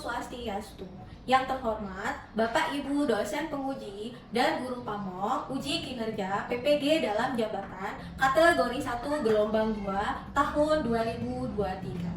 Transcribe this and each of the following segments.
Swastiastu. Yang terhormat Bapak Ibu dosen penguji dan guru pamong uji kinerja PPG dalam jabatan kategori 1 gelombang 2 tahun 2023.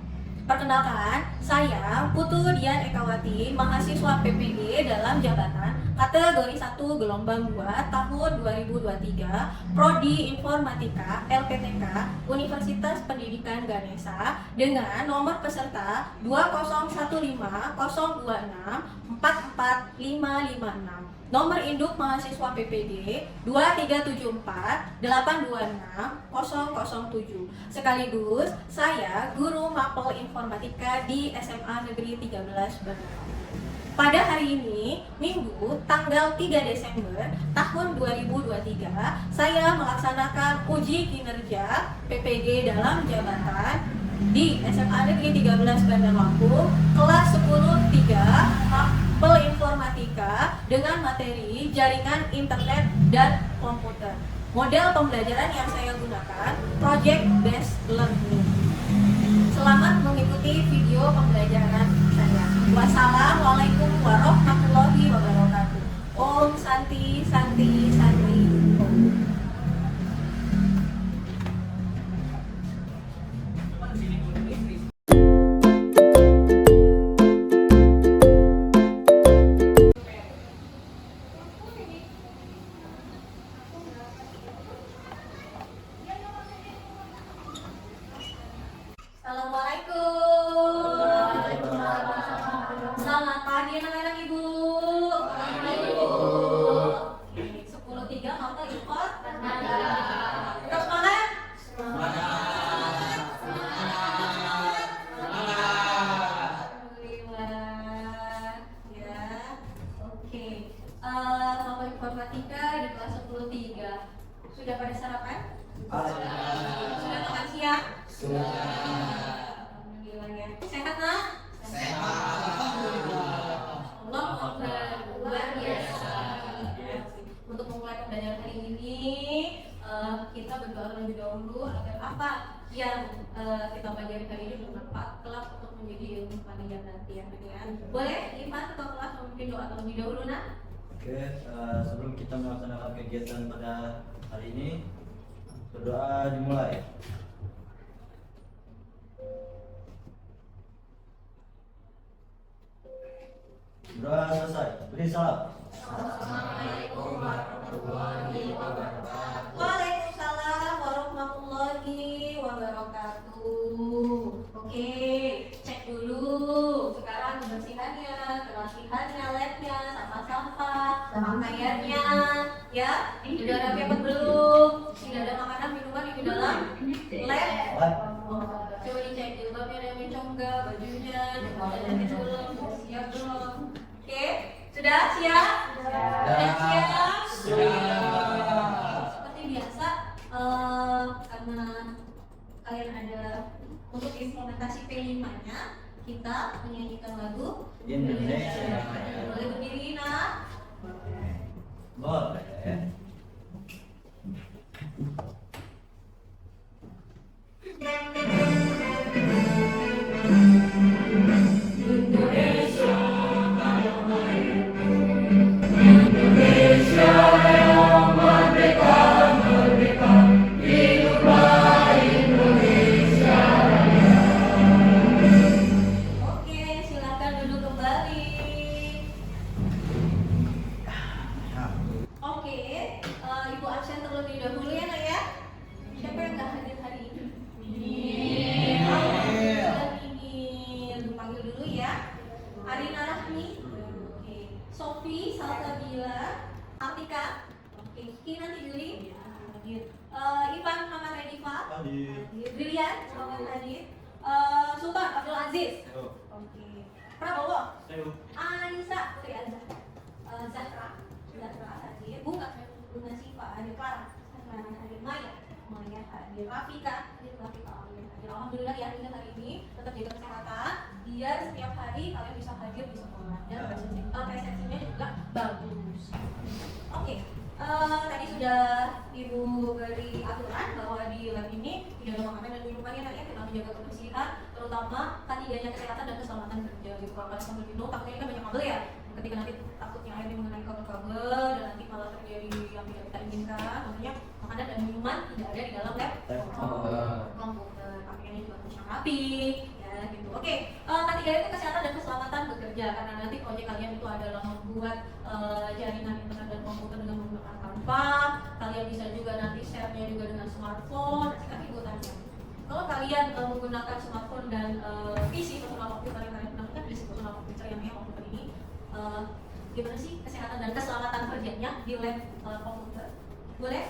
Perkenalkan, saya Putu Dian Ekawati, mahasiswa PPG dalam jabatan kategori 1 gelombang 2 tahun 2023, Prodi Informatika LPTK Universitas Pendidikan Ganesha dengan nomor peserta 2015026445556. Nomor induk mahasiswa PPG 23748260007. Sekaligus saya guru mapel informatika di SMA Negeri 13 Bandung. Pada hari ini, Minggu, tanggal 3 Desember tahun 2023, saya melaksanakan uji kinerja PPG dalam jabatan di SMA Negeri 13 Bandar Lampung, kelas 10-3 mapel informatika dengan materi jaringan internet dan komputer. Model pembelajaran yang saya gunakan project based learning. Selamat mengikuti video pembelajaran saya. Wassalamualaikum warahmatullahi wabarakatuh. Om Santi Santi Santi Om. Selamat pagi anak-anak Ibu. Oke, 10-3 mau ke ikut? Kita semangat? Alhamdulillah. Ya. Oke. Mapel informatika di kelas 10-3. Sudah pada sarapan? Sudah makan siang? Alhamdulillah ya. Sehat nak? Allah luar biasa. Untuk memulai pembelajaran hari ini, kita berdoa terlebih dahulu agar apa yang kita pelajari hari ini bermanfaat kelak untuk menjadi ilmu panitia nanti ya. Boleh Ivan ketua kelas memimpin doa terlebih dahulu nak? Oke, sebelum kita melaksanakan kegiatan pada hari ini, berdoa dimulai. Doa selesai. Beri salam. Assalamualaikum warahmatullahi wabarakatuh. Waalaikumsalam warahmatullahi wabarakatuh. Oke, cek dulu sekarang kebersihannya, kelasihannya, labnya, sampah-sampah, pakaiannya, ya. Sudah ada paper belum? Sudah ada makanan minuman di dalam lab? Coba dicek jilbabnya ada yang mencong nggak, bajunya, jaket belum, siap belum? Oke, sudah siap? Sudah siap? Seperti biasa, karena kalian ada untuk implementasi P5-nya, kita menyanyikan lagu Indonesia. Boleh berdiri nak? Boleh. Oke, silakan duduk kembali. Oke, Ibu absen terlebih dahulu ya nak ya. Siapa yang nggak hadir hari ini? Ini panggil dulu ya. Arina Rahmi, oke. Sofi, Salsabila, Atika, oke. Ki nanti Juli, hadir. Ivan Muhammad Redifa, Hadir. Brilian, selamat hadir. Sultan Abdul Aziz, oke. Prabowo, Anissa, Putri Azhar, Zahra hadir. Bunga Siva, hadir. Clara hadir. Maya hadir. Rafika hadir. Alhamdulillah ya, hari ini tetap jaga kesehatan biar setiap hari kalian bisa hadir di sekolah dan presentasinya juga bagus. Oke. Tadi sudah Ibu beri aturan bahwa di lab ini tidak ada makanan dan minuman ya, kita menjaga kebersihan, terutama kan idenya kesehatan dan keselamatan kerja gitu. Kalau kalian sambil minum, takutnya ini kan banyak kabel ya. Ketika nanti takutnya airnya mengenai kabel-kabel dan nanti malah terjadi yang tidak kita inginkan, makanya makanan dan minuman tidak ada di dalam komputer. Pakaiannya juga harus yang rapi, ya gitu. Oke, ketiga itu kesehatan dan keselamatan bekerja, karena nanti proyek kalian itu adalah membuat jaringan internet dan komputer dengan menggunakan Canva. Kalian bisa juga nanti share-nya juga dengan smartphone. Tapi gue tanya, kalau kalian menggunakan smartphone dan PC personal computer yang kalian gunakan kan PC personal computer yang namanya komputer ini, gimana sih kesehatan dan keselamatan kerjanya di lab komputer? Boleh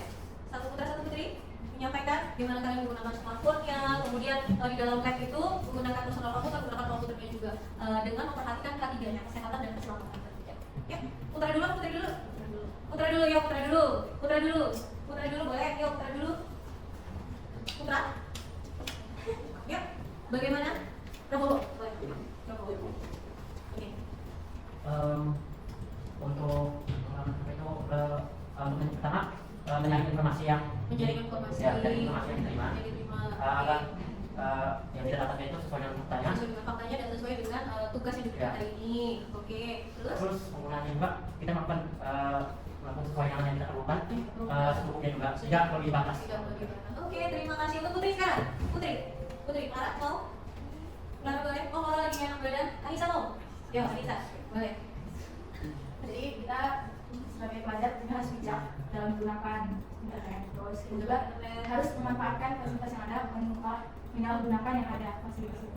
satu putra satu putri menyampaikan gimana kalian menggunakan smartphone-nya, kemudian di dalam lab itu menggunakan personal computer, menggunakan komputernya juga dengan memperhatikan ketiganya, kesehatan dan keselamatan kerja. Ya, putra dulu, putri dulu. Putra dulu ya, putra dulu. Putra dulu. Putra dulu boleh, yuk putra dulu. Putra. Ya, bagaimana? Prabowo, boleh. Prabowo. Oke. Untuk itu pertama mencari informasi yang Menjaring informasi. ya, dari informasi yang diterima agar yang kita dapatkan itu sesuai dengan faktanya. Sesuai dengan faktanya dan sesuai dengan tugas yang diberikan hari ini. Oke. Terus penggunaannya juga kita melakukan sesuai dengan yang kita perlukan. Secukupnya juga tidak lebih batas. Oke, terima kasih untuk Putri sekarang. Putri, Clara mau? Clara boleh? Oh, Clara lagi enak badan. Anissa mau? Ya, Anissa, boleh. Jadi kita sebagai pelajar juga harus bijak dalam menggunakan internet. Terus juga harus memanfaatkan fasilitas yang ada, menyalahgunakan yang ada fasilitas itu.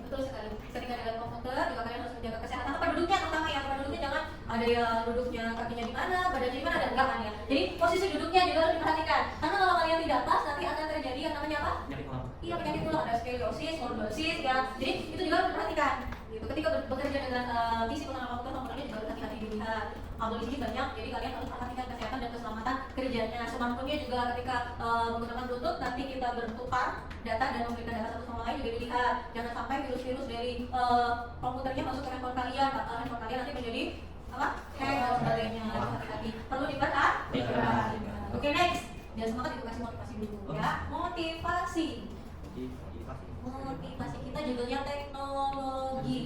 Betul sekali. Ketika dengan komputer juga kalian harus menjaga kesehatan tempat duduknya, terutama ya tempat duduknya jangan ada yang duduknya kakinya di mana, badannya di mana, dan enggak kan ya. Jadi posisi duduknya juga harus diperhatikan. Karena kalau kalian tidak pas nanti akan terjadi yang namanya apa? Iya, penyakit tulang, ada skoliosis, lordosis ya. Jadi itu juga harus diperhatikan. Gitu. Ketika bekerja dengan PC personal komputer, komputernya juga harus hati-hati dilihat. Kabel di sini banyak, jadi kalian harus perhatikan kesehatan dan keselamatan kerjanya. Smartphone-nya juga ketika menggunakan Bluetooth nanti kita bertukar data dan memberikan data satu sama lain juga dilihat. Jangan sampai virus-virus dari komputernya masuk ke handphone kalian, handphone kalian nanti menjadi apa? Hack dan sebagainya. Hati-hati. Perlu diperhatikan. Oke, next. Jangan semangat itu kasih motivasi dulu ya. Motivasi kita judulnya teknologi.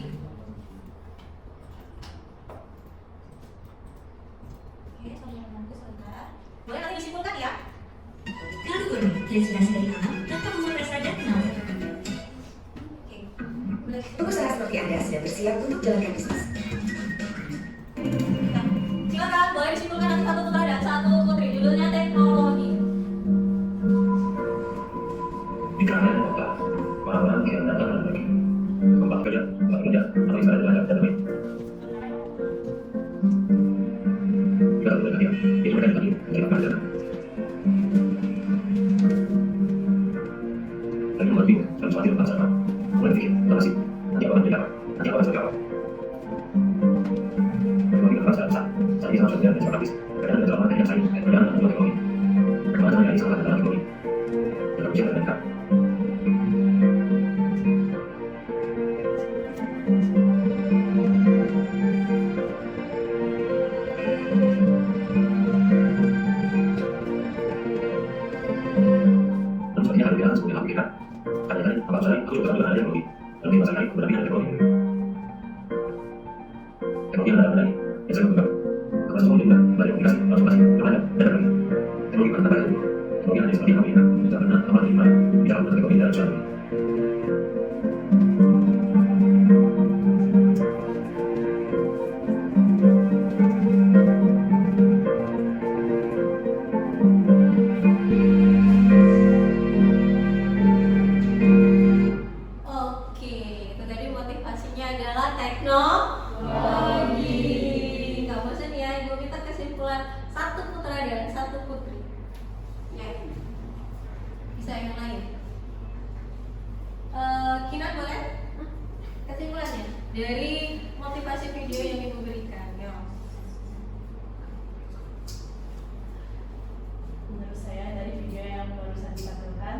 Oke, sambil menunggu sebentar. Boleh nanti disimpulkan ya. Kalau guru terinspirasi dari alam tanpa membuat rasa dan kenal. Oke. Boleh. Pengusaha seperti Anda sudah bersiap untuk jalankan bisnis. Nah, silakan boleh disimpulkan nanti satu putra dan satu putri. Judulnya teknologi. Di kalangan kota, orang-orang yang datang dan pergi, tempat kerja, atau ibadah belajar dan lain. Dalam berbahagia, itu mereka tadi mencari pelajaran. Dan yang lebih, dan suatu yang sama, mulai pikir, masih, nanti akan menjadi apa, nanti akan seperti apa. Teknologi berkasa besar, saat ini sama saja dan praktis, kadang ada dalam materi yang saling, kadang ada teknologi. Kemana yang sangat dalam teknologi, dalam ujian dan dekat. Kita kadang-kadang apa lagi aku juga ada teknologi lebih masa lagi berarti ada teknologi yang ada lagi yang saya buka apa semua juga banyak aplikasi masing-masing berada dan lagi teknologi pertama itu teknologi ada seperti kami kita pernah apa lima bicara tentang teknologi dalam suatu teknologi. Gak bosan ya, ibu minta kesimpulan satu putra dan satu putri. Ya, bisa yang lain. Kinan boleh? Kesimpulannya dari motivasi video yang ibu berikan. Ya. Menurut saya dari video yang barusan ditampilkan,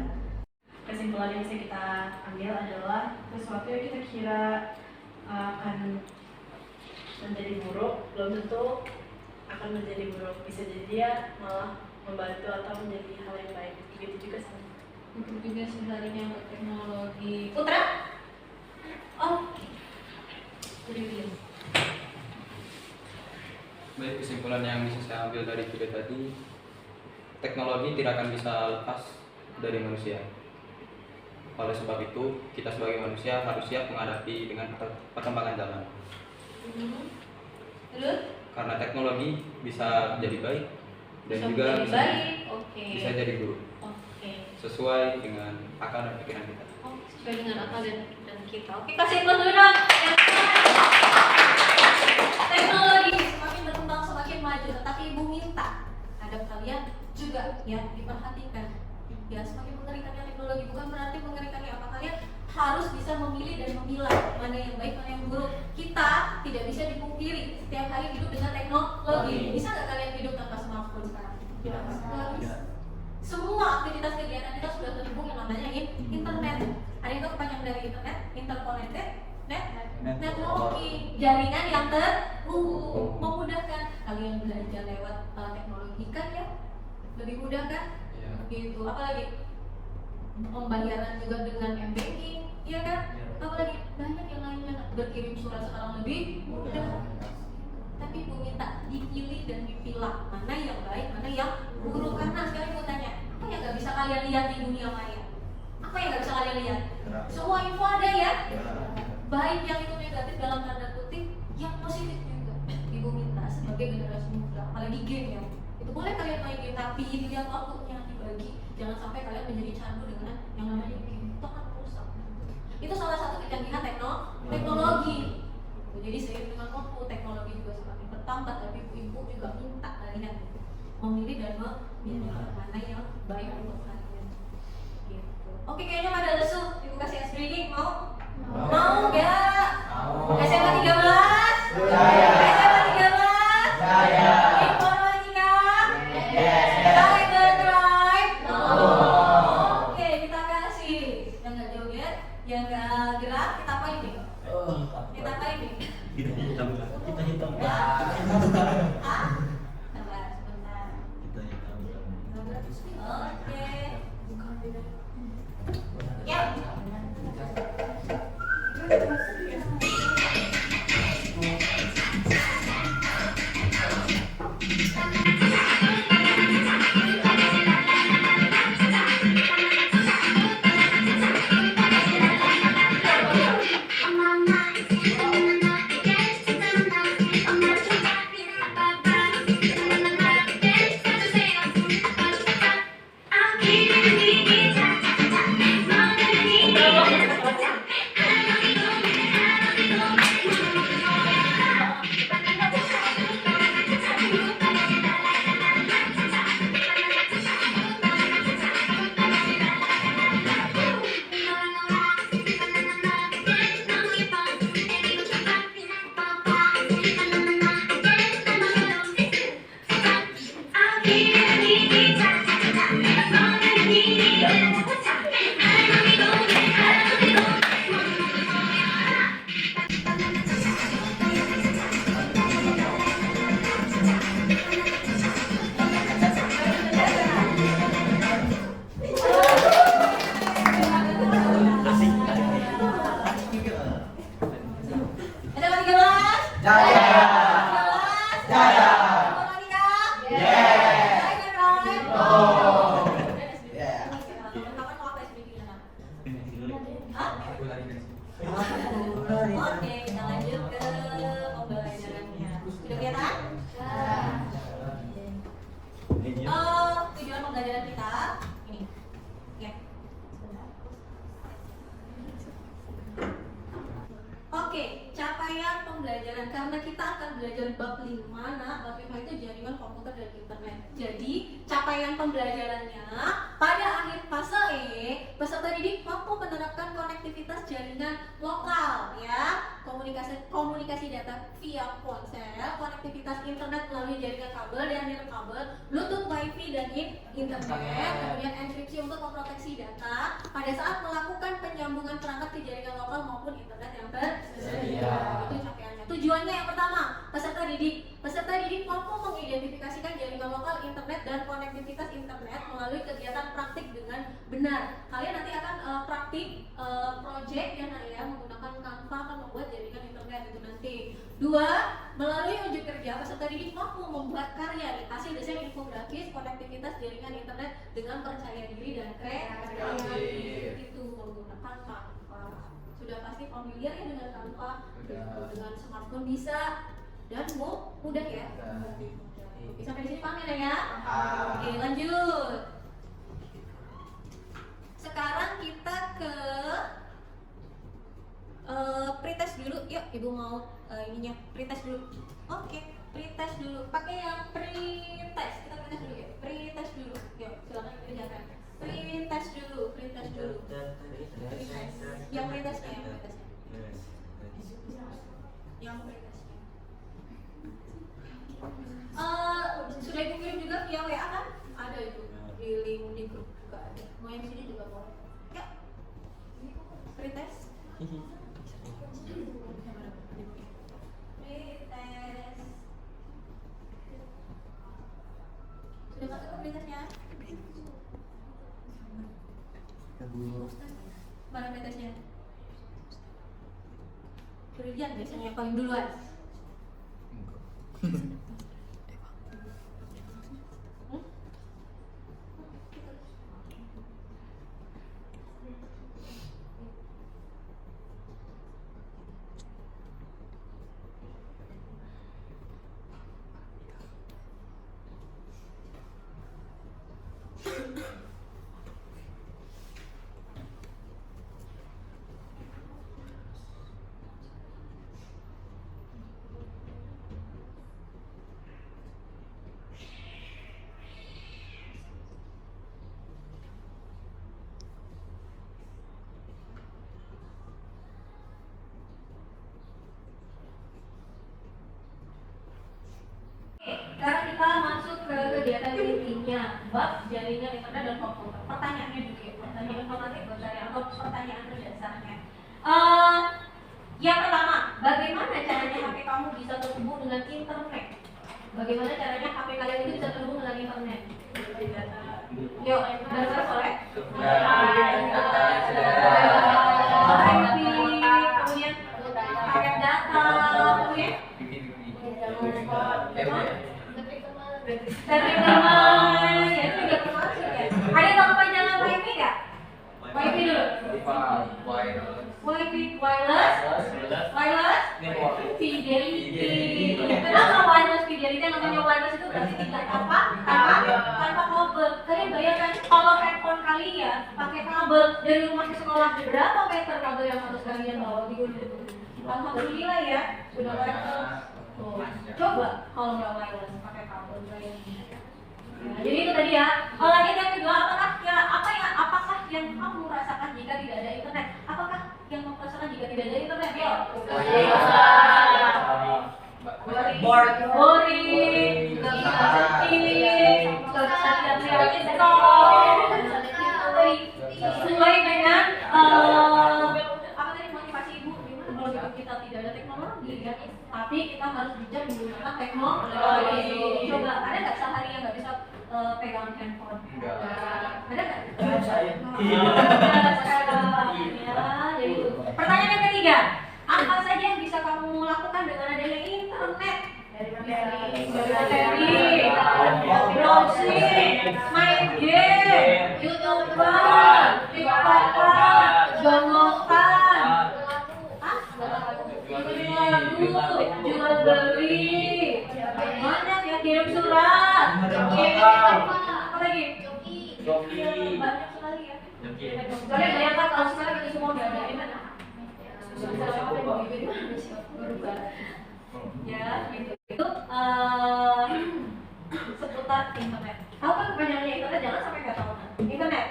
kesimpulan yang bisa kita ambil adalah sesuatu yang kita kira akan menjadi buruk belum tentu akan menjadi buruk, bisa jadi dia malah membantu atau menjadi hal yang baik. Begitu juga sih. Begitu juga sebenarnya berteknologi. Putra? Oke. Baik, kesimpulan yang bisa saya ambil dari video tadi, teknologi tidak akan bisa lepas dari manusia. Oleh sebab itu, kita sebagai manusia harus siap menghadapi dengan perkembangan zaman. Terus Karena teknologi bisa jadi baik dan bisa juga menjadi bisa, baik. Oke. bisa jadi buruk, Oke. sesuai dengan akal dan pikiran kita. Oh, sesuai dengan akal dan kita. Oke, kasih applause dulu dong. Teknologi semakin berkembang, semakin maju, tetapi Ibu minta ada kalian juga ya diperhatikan. Ya, semakin mengerikannya teknologi bukan berarti mengerikannya apa, kalian harus bisa memilih dan memilah mana yang baik, mana yang buruk. Kita tidak bisa dipungkiri setiap hari hidup dengan teknologi. Bisa nggak kalian hidup tanpa smartphone sekarang? Tidak bisa. Semua aktivitas kegiatan kita sudah terhubung yang namanya internet. Ada yang tahu kepanjangan dari internet? Interconnected teknologi, jaringan yang terhubung, memudahkan kalian belajar lewat teknologi kan ya, lebih mudah kan? Gitu. Apalagi pembayaran juga dengan m-banking, ya kan? Apalagi banyak yang lainnya, berkirim surat sekarang lebih mudah. Tapi Bu minta dipilih dan dipilah mana yang baik, mana yang buruk. Karena sekarang Bu tanya, apa yang nggak bisa kalian lihat di dunia maya? Apa yang nggak bisa kalian lihat? Semua info ada ya, baik yang itu negatif dalam tanda kutip, yang positif juga. Ibu minta sebagai generasi muda, apalagi game ya, itu boleh kalian main game tapi dilihat waktunya, dibagi. Jangan sampai kalian menjadi candu dengan yang namanya game, itu akan rusak. Itu salah satu kecanggihan teknologi. Jadi seiring dengan waktu teknologi juga semakin bertambah, tapi ibu juga minta kalian memilih dan memilih mana yang baik untuk kalian. Gitu. Oke, kayaknya pada lesu, ibu kasih ice breaking, mau? Mau gak? SMA 13? SMA 13? Informatika? Cyber Drive? Oke, kita kasih. Yang gak joget, yang gak gerak, kita apain nih? Kita apain nih? Kita hitam. Hah? Sebentar. Oke. Ya. Oke, kita lanjut ke pembelajarannya. Sudah kelihatan? Tujuan pembelajaran kita ini. Oke. Oke, capaian pembelajaran karena kita akan belajar bab 5. Bab 5 itu jaringan komputer dan internet. Jadi, capaian pembelajarannya pada akhir fase E, peserta didik mampu menerapkan konektivitas jaringan lokal ya, komunikasi data via ponsel, konektivitas internet melalui jaringan kabel dan nirkabel, Bluetooth, WiFi dan internet, kemudian enkripsi untuk memproteksi data pada saat melakukan penyambungan perangkat ke jaringan lokal maupun internet yang tersedia. Itu capaiannya. Tujuannya yang pertama, peserta didik mampu mengidentifikasikan jaringan lokal, internet dan konektivitas internet melalui kegiatan praktik dengan benar. Kalian nanti akan praktik project ya menggunakan Canva akan membuat jaringan internet itu nanti. 2, melalui unjuk kerja peserta didik mampu membuat karya nih, hasil desain infografis, konektivitas jaringan internet dengan percaya diri dan kreatif itu menggunakan Canva. Sudah pasti familiar ya dengan Canva, dengan smartphone bisa dan mudah ya. Oke, sampai di sini paham ya? Oke, lanjut. Sekarang kita ke pretest dulu. Yuk, Ibu mau ininya pretest dulu. Oke, pretest dulu. Pakai yang pretest. Kita pretest dulu ya. Pretest dulu. Yuk, silakan dikerjakan. Pretest dulu, pretest dulu. Pretest. Yang pretestnya, yang pretestnya. Yang pretestnya. Sudah Ibu kirim juga via WA kan? Ada itu di link di grup juga ada. Mau yang di sini juga boleh. Yuk. Pretest. Sudah masuk ke pretestnya? Mana pretestnya? Brilian biasanya yang paling duluan. Sekarang kita masuk ke kegiatan intinya, bab jaringan internet dan komputer. Pertanyaannya juga ya, pertanyaan informatif atau pertanyaan berdasarnya. Yang pertama, bagaimana caranya HP kamu bisa terhubung dengan internet? Bagaimana caranya HP kalian itu bisa terhubung dengan internet? Yuk, benar-benar soleh. Kemudian paket data, kemudian dari teman, ya itu juga termasuk ya. Ada yang kepanjangan WiFi nggak? WiFi dulu. WiFi wireless, fidelity. Kenapa wireless fidelity? Namanya wireless itu berarti tidak tanpa kabel. Kalian bayangkan kalau handphone kalian pakai kabel dari rumah ke sekolah, berapa meter kabel yang harus kalian bawa di gunung? Alhamdulillah ya, sudah wireless. Coba kalau nggak wireless pakai kabel nah, jadi itu tadi ya. Lanjut yang kedua, apakah yang kamu rasakan jika tidak ada internet? Apakah yang kamu rasakan jika tidak ada internet? Ya. Boring, nggak bisa searching, nggak bisa lihat sesuai dengan apa tadi motivasi Ibu? Gimana kalau kita tidak ada teknologi ya? Tapi kita harus bijak menggunakan teknologi. Coba, ada nggak sehari yang nggak bisa pegang handphone? Ada nggak? Jadi pertanyaan yang ketiga, apa saja yang bisa kamu lakukan dengan adanya internet? Dari materi, browsing, main game, YouTuber, TikToker, downloadan, jual beli, banyak ya, kirim surat, apa lagi? Banyak sekali ya. Kalian bayangkan kalau sekarang kita semua udah ada internet. Ya, gitu. Itu seputar internet. Tahu kan kepanjangannya internet? Jangan sampai nggak tahu. Internet.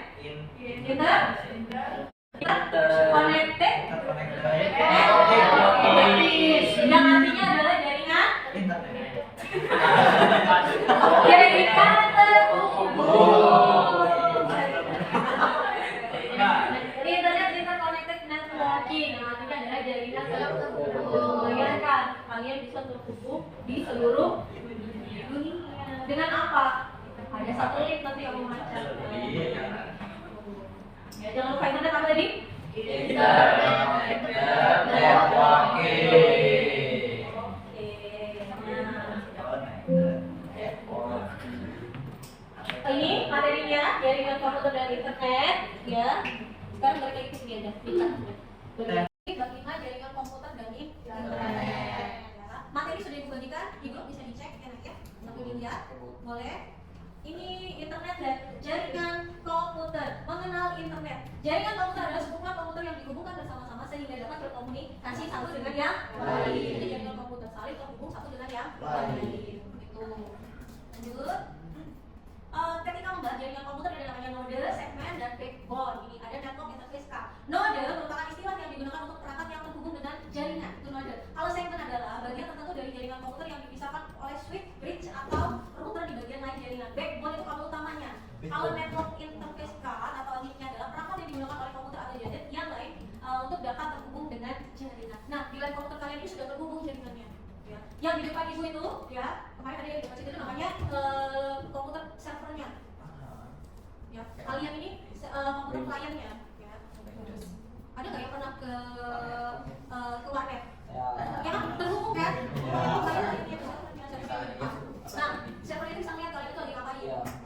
Connected. Yang artinya adalah jaringan jaringan terhubung. Internet interconnected networking, yang artinya adalah jaringan terhubung. Bayangkan kalian bisa terhubung di seluruh dunia. Dengan apa? Ada satelit nanti yang memancar. Ya, jangan lupa internet apa tadi? Internet networking. Oke. komputer dan internet, ya. Sekarang balik lagi ke sini aja. Bab 5 jaringan komputer dan internet. Materi sudah dibagikan di grup, bisa dicek enak ya. Sambil dilihat, boleh. Ini internet dan jaringan komputer. Mengenal internet. Jaringan komputer adalah sebuah komputer yang dihubungkan bersama-sama sehingga dapat berkomunikasi satu dengan yang lain. Jadi jaringan komputer saling terhubung satu dengan yang lain. Itu. Lanjut. Ketika membahas jaringan komputer ada namanya node, segmen, dan backbone. Ini ada network interface card. Node merupakan istilah yang digunakan untuk perangkat yang terhubung dengan jaringan. Itu node. Kalau segmen adalah bagian tertentu dari jaringan komputer yang dipisahkan oleh switch, bridge, atau router di bagian lain jaringan. Backbone itu kabel utamanya. Kalau network interface card atau NIC-nya adalah perangkat yang digunakan oleh komputer atau gadget yang lain untuk dapat terhubung dengan jaringan. Nah, di line komputer kalian ini sudah terhubung jaringannya. Ya. Yang di depan ibu itu, ya, kemarin ada yang di depan situ itu namanya komputer servernya. Ya, kalian ini komputer kliennya. Ya. Ada nggak yang pernah ke warnet? Ya kan terhubung kan? Nah, server itu bisa lihat kalian itu lagi ngapain.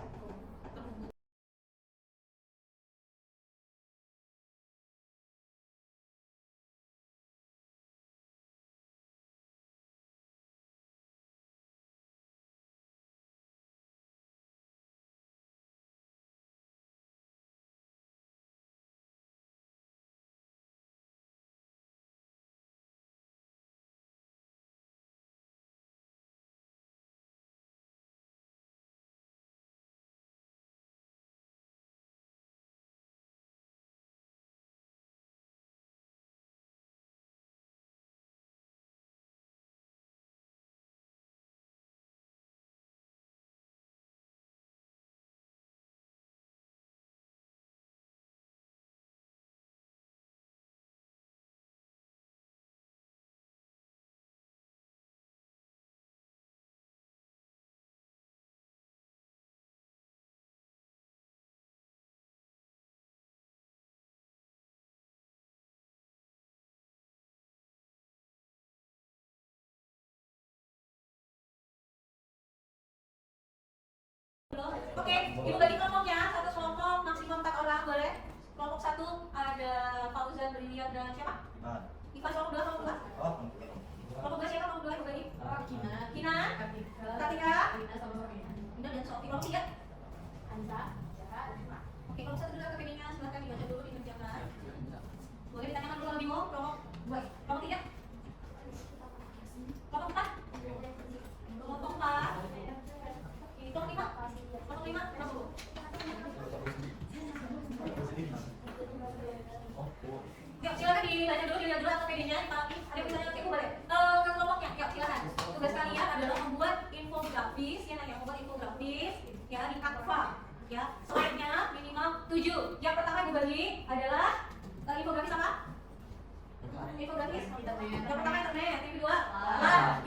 Oke, ibu bagi kelompoknya, satu kelompok maksimum 4 orang boleh. Kelompok 1 ada Fauzan, Brilian, dan siapa? Ivan. Kelompok 2, kelompok 2. Kelompok 2 siapa? Kelompok 2 ibu bagi? Kina, Katika, Ina dan Sofi. Kelompok 3? Anza, oke, kelompok 1 dulu KPD-nya, silahkan dibaca dulu, dikerjakan. Boleh ditanyakan dulu lebih mau? Kelompok 2, kelompok 3? Kelompok 4? Kelompok 4? Kelompok 5? Kelompok 5? Kelompok 10? Yuk, silakan dibaca dulu, dilihat dulu KPD-nya, dipahami. Ada yang bisa nanya ibu boleh? Ke kelompoknya, yuk silakan. Tugas kalian adalah membuat infografis, ya nanya membuat infografis, ya di Canva, ya. Slide-nya minimal 7. Yang pertama ibu bagi adalah infografis apa? Infografis. Yang pertama internet, yang kedua,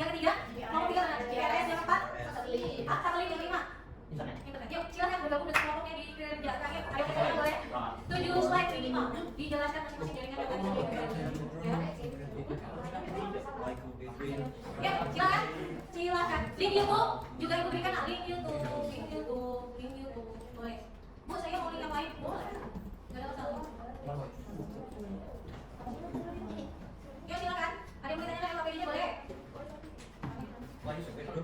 yang ketiga, kelompok 3 mana? GRS, yang keempat, satelit, yang kelima. Internet. Yuk, silakan bergabung dengan kelompoknya dikerjakan. Yuk, ayo kita boleh. 7 slide minimal. Dijelaskan masing-masing jaringan yang tadi sudah dikerjakan. Ya, silakan. Silakan. Link YouTube juga ibu berikan. Link YouTube. Boleh. Bu, saya mau link yang lain. Boleh. Gak ada masalah. Yuk, silakan. Ada yang bertanya lagi KPD-nya boleh?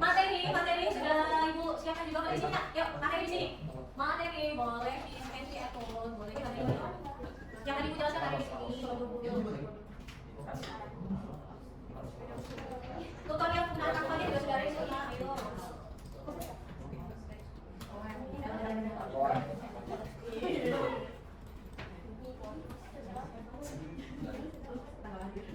Materi sudah ibu siapkan juga boleh di sini. Yuk, materi di sini. Materi boleh di scan akun, boleh kita dulu. Yang tadi ibu jelaskan ada di sini. Tutorial penggunaan Canva-nya juga sudah ada di sini.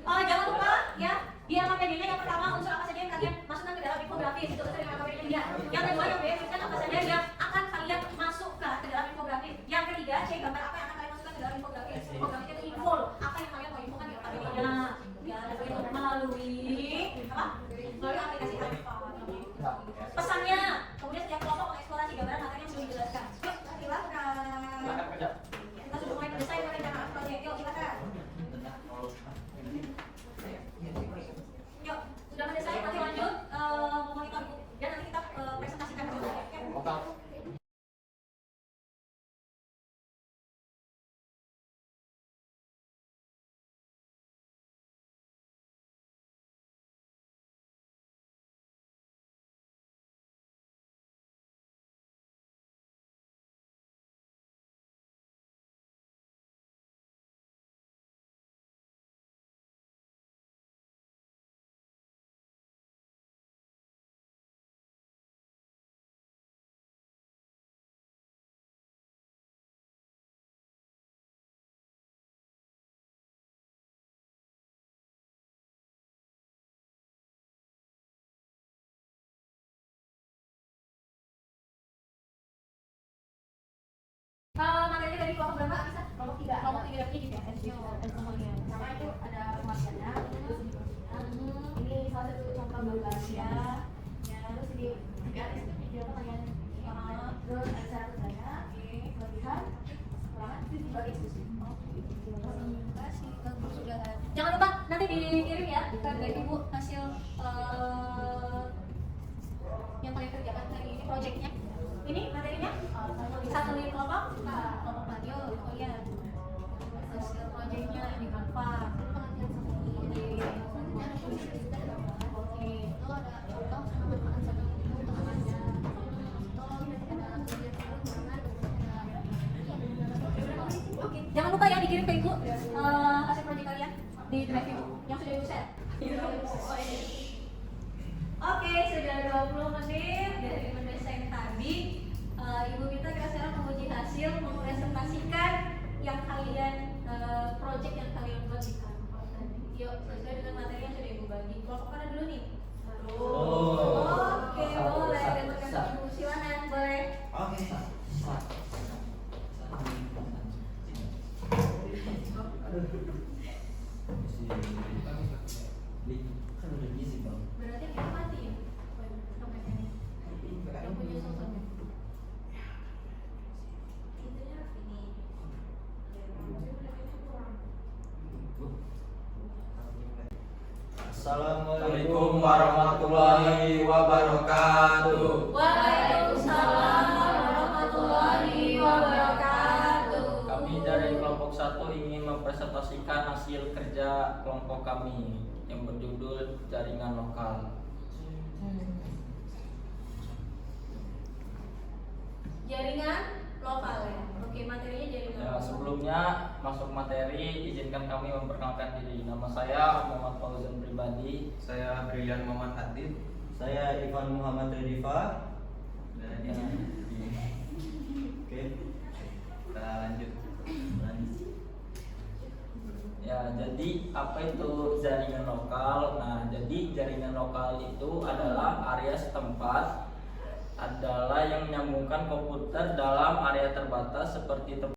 Ayo. Jangan lupa ya, dia KPD-nya yang pertama unsur apa saja yang kalian masukkan ke dalam infografis, itu unsur yang KPD-nya dia. Yang kedua yang berikan apa saja yang akan kalian masukkan ke dalam infografis. Yang ketiga cek gambar apa yang akan kalian masukkan ke dalam infografis. Infografisnya itu info apa yang kalian mau infokan di KPD-nya. Ya, itu melalui apa? Melalui aplikasi Canva. Pesannya, kemudian setiap kelompok mengeksplorasi gambaran materi yang sudah dijelaskan. Yuk, silakan. Kita sudah mulai mendesain rencana proyek. Yuk, silakan. Yuk, sudah mendesain, nanti lanjut memonitor dan nanti kita presentasikan juga. dari kelompok berapa bisa? Kelompok 3. Kelompok 3 berarti juga SEO-nya. Sama itu ada pengertiannya. Ini salah satu contoh gambarnya. Ya, terus di gratis itu video pertanyaan. Terus ada cara kerjanya, kelebihan, kekurangan itu dibagi diskusi. Terima kasih, bagus sudah. Jangan lupa nanti dikirim ya ke Ibu hasil yang kalian kerjakan hari ini proyeknya. Ini materinya satu di kelompok Mario. Oh iya, hasil proyeknya di Canva. Oke, itu ada contoh Oke, jangan lupa ya dikirim ke Ibu hasil proyek kalian di drive yang sudah Ibu share. Oke, sudah 20 menit dari mendesain tadi. Ibu minta kita sekarang menguji hasil, mempresentasikan yang kalian project yang kalian buat di Canva tadi. Yuk, sesuai dengan materi yang sudah Ibu bagi. Kelompok mana dulu nih? Oke, boleh. Ibu silakan, boleh. Oke. Kan udah ngisi bang. Berarti kita mati ya? Yang punya sosoknya. Assalamualaikum warahmatullahi wabarakatuh. Waalaikumsalam warahmatullahi wabarakatuh. Kami dari kelompok 1 ingin mempresentasikan hasil kerja kelompok kami yang berjudul Jaringan Lokal. Jaringan lokal ya. Oke, materinya jaringan lokal. Sebelumnya masuk materi, izinkan kami memperkenalkan diri. Nama saya Muhammad Fauzan pribadi. Saya Brilian Muhammad Adib. Saya Ivan Muhammad Redifa. Oke, Kita lanjut. Ya, jadi apa itu jaringan lokal? Nah, jadi jaringan lokal itu adalah area setempat adalah yang menyambungkan komputer dalam area terbatas seperti tempat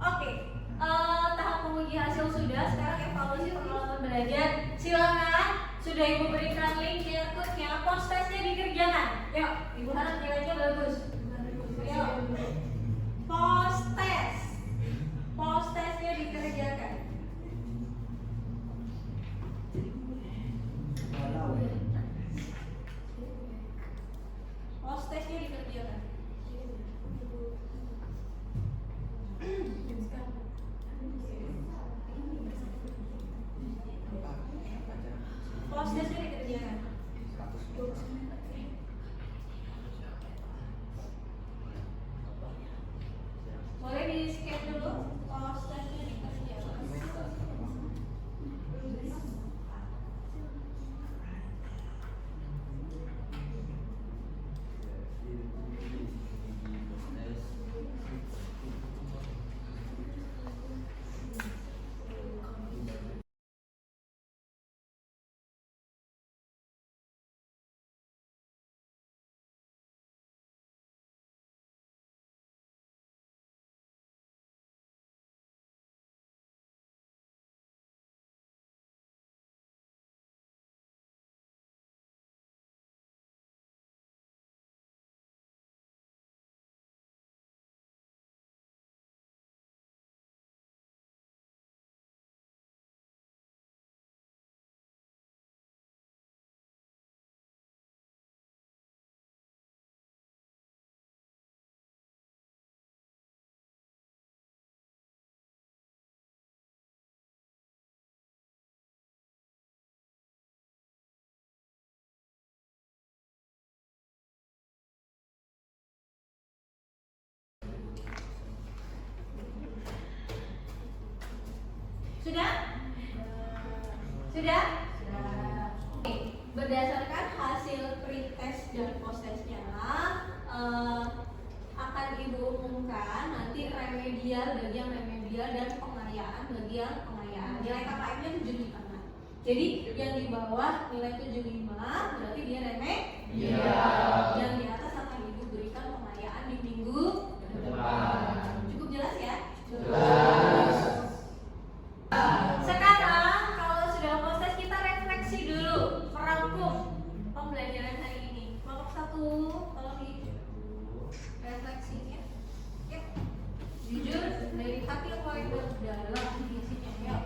Oke, tahap menguji hasil sudah. Sekarang evaluasi pengalaman belajar. Silakan, sudah Ibu berikan link QR-nya, post testnya dikerjakan. Yuk, Ibu harap nilainya bagus. Yuk, post testnya dikerjakan. Post testnya dikerjakan. Sudah? Sudah? Oke, berdasarkan hasil pretest dan post-testnya akan Ibu umumkan nanti remedial bagi yang remedial dan pengayaan bagi yang pengayaan. Nilai KKM-nya 75. Jadi yang di bawah nilai 75 berarti dia remedial. Yang di atas akan Ibu berikan pengayaan di minggu depan. Cukup jelas ya? Jelas. Sekarang kalau sudah proses kita refleksi dulu, merangkum pembelajaran hari ini. Kelompok 1 tolong di refleksinya. Ya. Jujur dari hati mulai dalam isinya ya.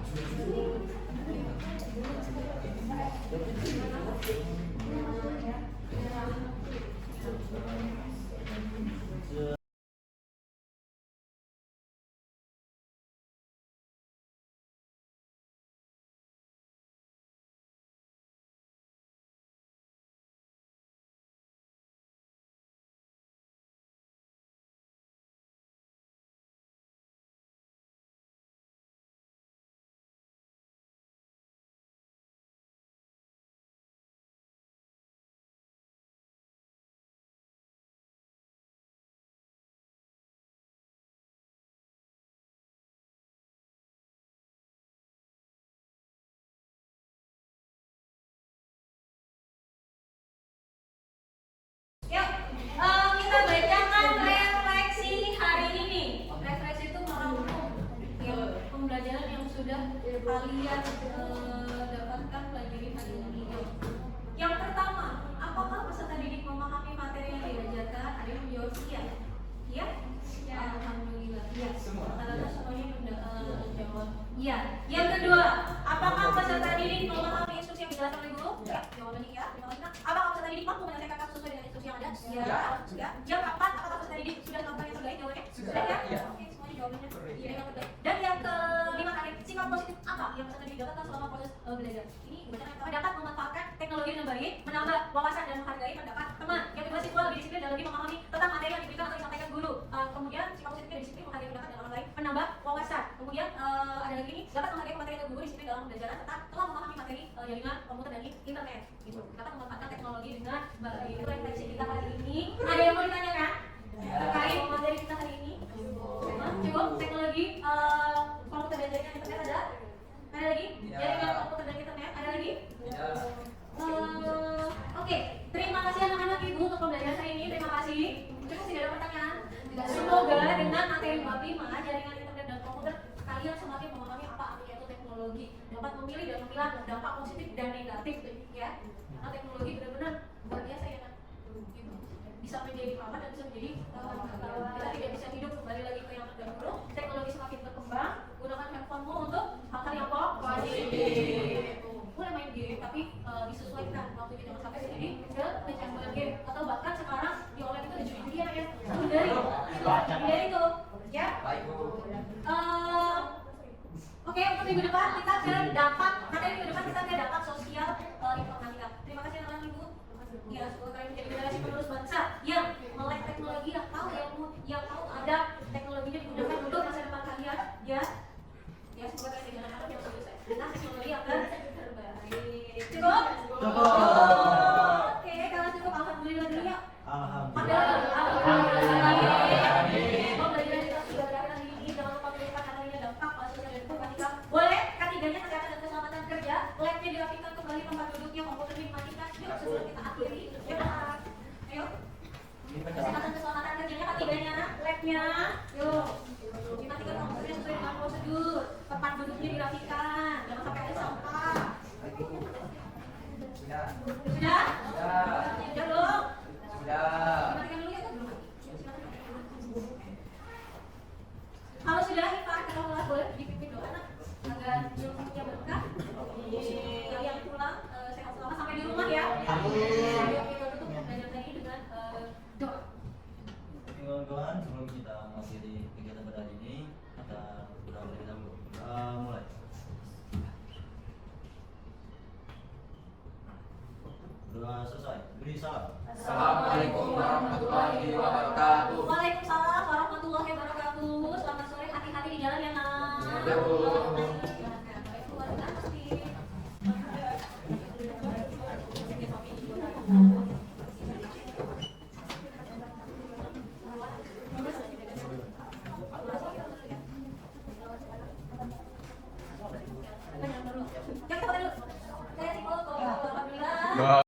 Yuk, kita bacakan refleksi hari ini. Refleksi itu merangkum ya, pembelajaran yang sudah kalian dapatkan pelajari hari ini. Yuk. Yang pertama, apakah peserta didik memahami materi yang diajarkan? Ada yang menjawab iya. Iya? Alhamdulillah. Iya. Rata-rata semuanya menjawab iya. Yang kedua, apakah peserta didik memahami instruksi yang dijelaskan oleh guru? Ya. Jawabannya iya. Apakah peserta didik mampu menyelesaikan kasus sesuai dengan instruksi yang ada? Ya. Sudah. Yang keempat, apakah peserta didik sudah melakukan yang terbaik? Jawabannya sudah ya. Oke, semuanya jawabannya iya yang terbaik. Dan yang kelima tadi, sikap positif apa yang peserta didik dapatkan selama proses belajar? Ini bacaan yang pertama, dapat memanfaatkan teknologi dengan baik, menambah wawasan dan menghargai pendapat teman. Yang kedua, siswa lebih disiplin dan lebih memahami tentang materi yang diberikan atau disampaikan guru. Kemudian sikap positifnya disiplin, menghargai pendapat dan orang lain, menambah wawasan. Kemudian ada lagi ini, dapat menghargai materi yang guru, disiplin dalam pembelajaran, serta telah memahami materi jaringan komputer dan internet. Gitu. Dapat memanfaatkan teknologi dengan baik. Itu refleksi kita hari ini. Ada yang mau ditanyakan terkait materi kita hari ini? Cukup teknologi komputer dan jaringan internet ada? Ada lagi? Jaringan komputer dan internet ada lagi? Oke, terima kasih anak-anak ibu untuk pembelajaran hari ini. Terima kasih. Cukup tidak ada pertanyaan. Semoga dengan materi bab 5 jaringan internet dan komputer kalian semakin memahami apa arti itu teknologi, dapat memilih dan memilah dampak positif dan negatif ya. Karena teknologi benar-benar luar biasa ya kan. Gitu. Bisa menjadi aman dan bisa menjadi kita tidak bisa hidup kembali lagi ke yang terdahulu. Teknologi semakin berkembang, gunakan handphonemu untuk hal-hal yang positif. Boleh main game tapi disesuaikan waktunya, jangan sampai jadi ke pencampuran game atau bahkan sekarang di online itu ada judi-judian ya. Dari itu ya. Oke, untuk minggu depan kita ke dampak, materi minggu depan kita ke dampak sosial informatika. Terima kasih anak-anak ibu. Ya, semoga kalian menjadi generasi penerus bangsa yang melek teknologi, yang tahu ilmu, yang tahu ada teknologinya digunakan untuk masa depan kalian. Ya, ya semoga kalian jadi anak-anak yang sukses dengan teknologi yang terbaik. Cukup? Oke, kalau cukup alhamdulillah dulu ya. Pembelajaran kita sudah berakhir hari ini. Jangan lupa berikan materinya dampak sosial dan informatika. Boleh ketiganya kesehatan dan keselamatan kerja. Labnya dirapikan kembali, tempat duduknya, komputer dimatikan. Yuk, sebelum kita akhiri. Ayo. Kesehatan keselamatan kerjanya ketiganya, labnya. Yuk. Dimatikan komputernya sesuai dengan prosedur. Tempat duduknya dirapikan. Jangan sampai ada sampah. Sudah? Sudah belum? Dimatikan dulu ya kan? Kalau sudah, kalau boleh dipimpin doa agar ilmunya berkah. Yang pulang sehat selamat sampai di rumah ya. Ayo kita tutup pembelajaran tadi dengan doa. Kawan-kawan, sebelum kita mengakhiri kegiatan pada hari ini, kita berdoa terlebih dahulu. Mulai. Doa selesai. Beri salam. Assalamualaikum warahmatullahi wabarakatuh. Waalaikumsalam warahmatullahi wabarakatuh. Selamat sore, hati-hati di jalan ya nak. Doa